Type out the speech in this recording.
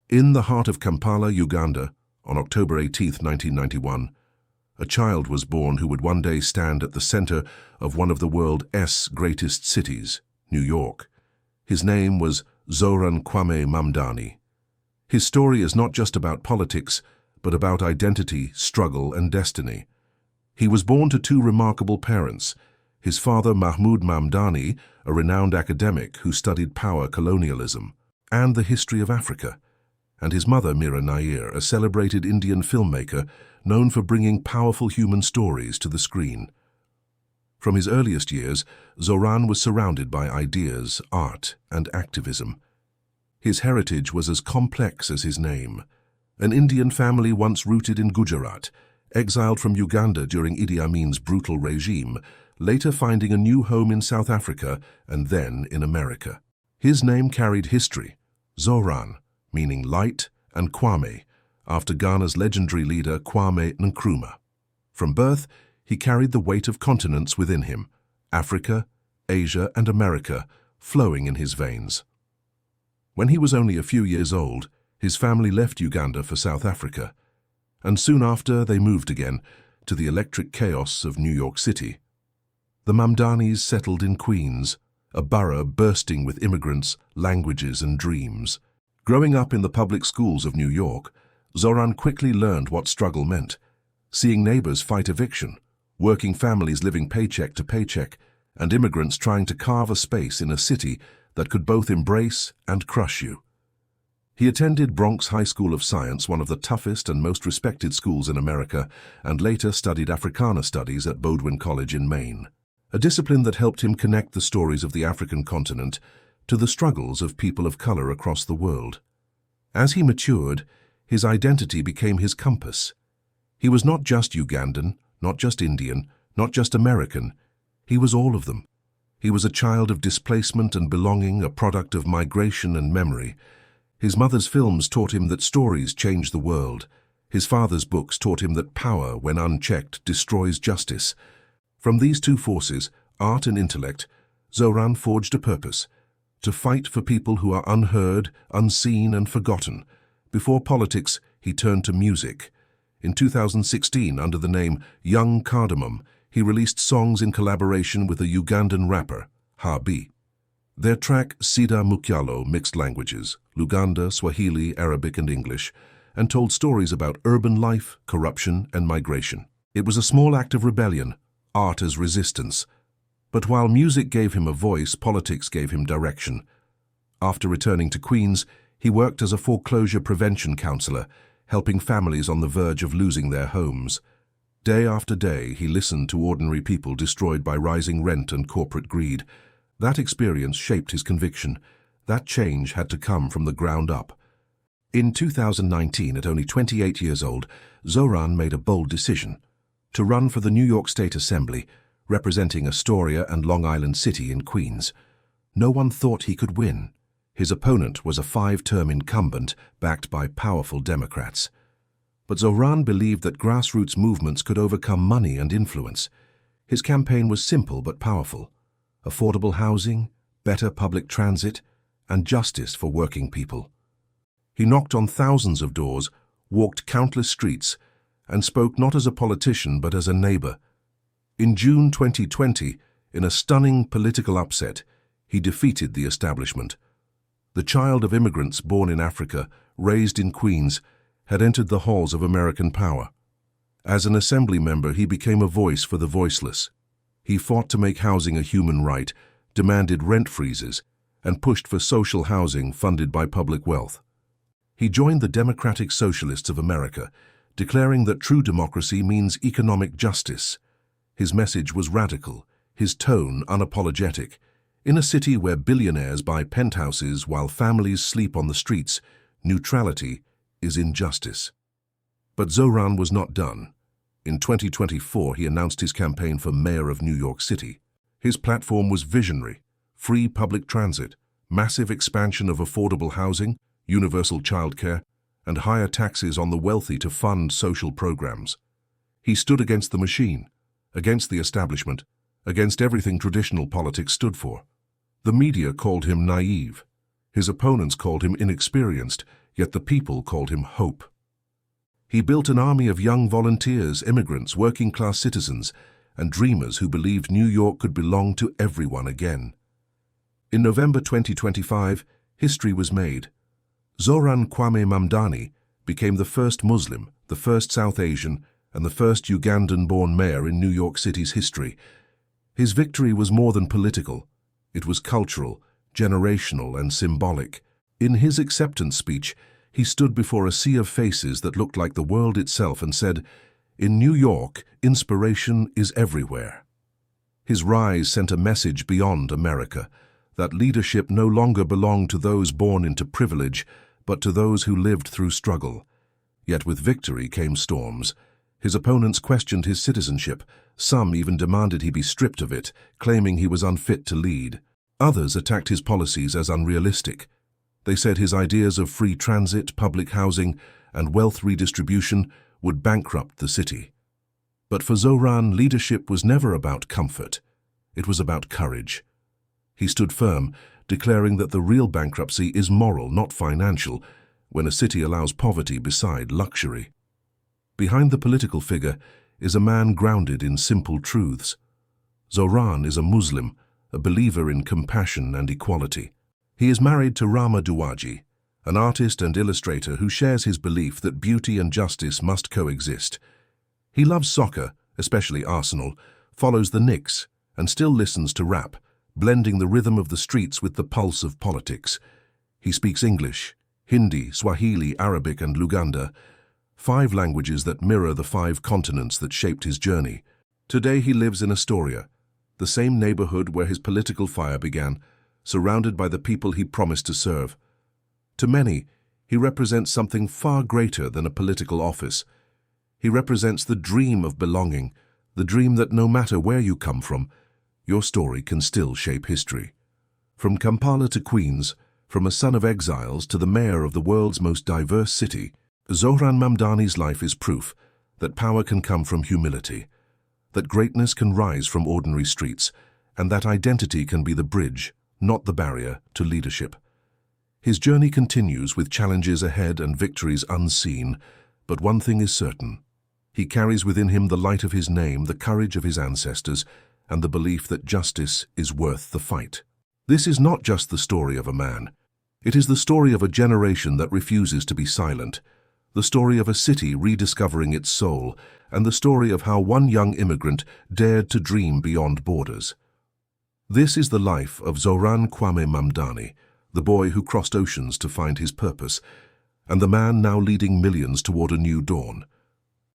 In the heart of Kampala, Uganda, on October 18, 1991, a child was born who would one day stand at the center of one of the world's greatest cities, New York. His name was Zohran Kwame Mamdani. His story is not just about politics, but about identity, struggle, and destiny. He was born to two remarkable parents. His father, Mahmoud Mamdani, a renowned academic who studied power colonialism and the history of Africa, and his mother, Mira Nair, a celebrated Indian filmmaker known for bringing powerful human stories to the screen. From his earliest years, Zohran was surrounded by ideas, art, and activism. His heritage was as complex as his name. An Indian family once rooted in Gujarat, exiled from Uganda during Idi Amin's brutal regime, later finding a new home in South Africa and then in America. His name carried history, Zohran, meaning light, and Kwame, after Ghana's legendary leader Kwame Nkrumah. From birth, he carried the weight of continents within him, Africa, Asia, and America, flowing in his veins. When he was only a few years old, his family left Uganda for South Africa, and soon after they moved again to the electric chaos of New York City. The Mamdanis settled in Queens, a borough bursting with immigrants, languages, and dreams. Growing up in the public schools of New York, Zohran quickly learned what struggle meant, seeing neighbors fight eviction, working families living paycheck to paycheck, and immigrants trying to carve a space in a city that could both embrace and crush you. He attended Bronx High School of Science, one of the toughest and most respected schools in America, and later studied Africana Studies at Bowdoin College in Maine, a discipline that helped him connect the stories of the African continent to the struggles of people of color across the world. As he matured, his identity became his compass. He was not just Ugandan, not just Indian, not just American. He was all of them. He was a child of displacement and belonging, a product of migration and memory. His mother's films taught him that stories change the world. His father's books taught him that power, when unchecked, destroys justice. From these two forces, art and intellect, Zohran forged a purpose: to fight for people who are unheard, unseen, and forgotten. Before politics, he turned to music. In 2016, under the name Young Cardamom, he released songs in collaboration with a Ugandan rapper, Habi. Their track Sida Mukyalo mixed languages, Luganda, Swahili, Arabic, and English, and told stories about urban life, corruption, and migration. It was a small act of rebellion, art as resistance. But while music gave him a voice, politics gave him direction. After returning to Queens, he worked as a foreclosure prevention counselor, helping families on the verge of losing their homes. Day after day, he listened to ordinary people destroyed by rising rent and corporate greed. That experience shaped his conviction. That change had to come from the ground up. In 2019, at only 28 years old, Zohran made a bold decision: to run for the New York State Assembly, representing Astoria and Long Island City in Queens. No one thought he could win. His opponent was a 5-term incumbent backed by powerful Democrats. But Zohran believed that grassroots movements could overcome money and influence. His campaign was simple but powerful: affordable housing, better public transit, and justice for working people. He knocked on thousands of doors, walked countless streets, and spoke not as a politician but as a neighbor. In June 2020, in a stunning political upset, he defeated the establishment. The child of immigrants born in Africa, raised in Queens, had entered the halls of American power. As an assembly member, he became a voice for the voiceless. He fought to make housing a human right, demanded rent freezes, and pushed for social housing funded by public wealth. He joined the Democratic Socialists of America, declaring that true democracy means economic justice. His message was radical, his tone unapologetic. In a city where billionaires buy penthouses while families sleep on the streets, neutrality is injustice. But Zohran was not done. In 2024, he announced his campaign for mayor of New York City. His platform was visionary: free public transit, massive expansion of affordable housing, universal childcare, and higher taxes on the wealthy to fund social programs. He stood against the machine, against the establishment, against everything traditional politics stood for. The media called him naive. His opponents called him inexperienced, yet the people called him Hope. He built an army of young volunteers, immigrants, working-class citizens, and dreamers who believed New York could belong to everyone again. In November 2025, history was made. Zohran Kwame Mamdani became the first Muslim, the first South Asian, and the first Ugandan-born mayor in New York City's history. His victory was more than political. It was cultural, generational, and symbolic. In his acceptance speech, he stood before a sea of faces that looked like the world itself and said, "In New York, inspiration is everywhere." His rise sent a message beyond America, that leadership no longer belonged to those born into privilege, but to those who lived through struggle. Yet with victory came storms. His opponents questioned his citizenship. Some even demanded he be stripped of it, claiming he was unfit to lead. Others attacked his policies as unrealistic. They said his ideas of free transit, public housing, and wealth redistribution would bankrupt the city. But for Zohran, leadership was never about comfort. It was about courage. He stood firm, declaring that the real bankruptcy is moral, not financial, when a city allows poverty beside luxury. Behind the political figure is a man grounded in simple truths. Zohran is a Muslim, a believer in compassion and equality. He is married to Rama Duwaji, an artist and illustrator who shares his belief that beauty and justice must coexist. He loves soccer, especially Arsenal, follows the Knicks, and still listens to rap, blending the rhythm of the streets with the pulse of politics. He speaks English, Hindi, Swahili, Arabic, and Luganda, 5 languages that mirror the 5 continents that shaped his journey. Today he lives in Astoria, the same neighborhood where his political fire began, surrounded by the people he promised to serve. To many, he represents something far greater than a political office. He represents the dream of belonging, the dream that no matter where you come from, your story can still shape history. From Kampala to Queens, from a son of exiles to the mayor of the world's most diverse city, Zohran Mamdani's life is proof that power can come from humility, that greatness can rise from ordinary streets, and that identity can be the bridge, not the barrier, to leadership. His journey continues with challenges ahead and victories unseen, but one thing is certain. He carries within him the light of his name, the courage of his ancestors, and the belief that justice is worth the fight. This is not just the story of a man. It is the story of a generation that refuses to be silent, the story of a city rediscovering its soul, and the story of how one young immigrant dared to dream beyond borders. This is the life of Zohran Kwame Mamdani, the boy who crossed oceans to find his purpose, and the man now leading millions toward a new dawn.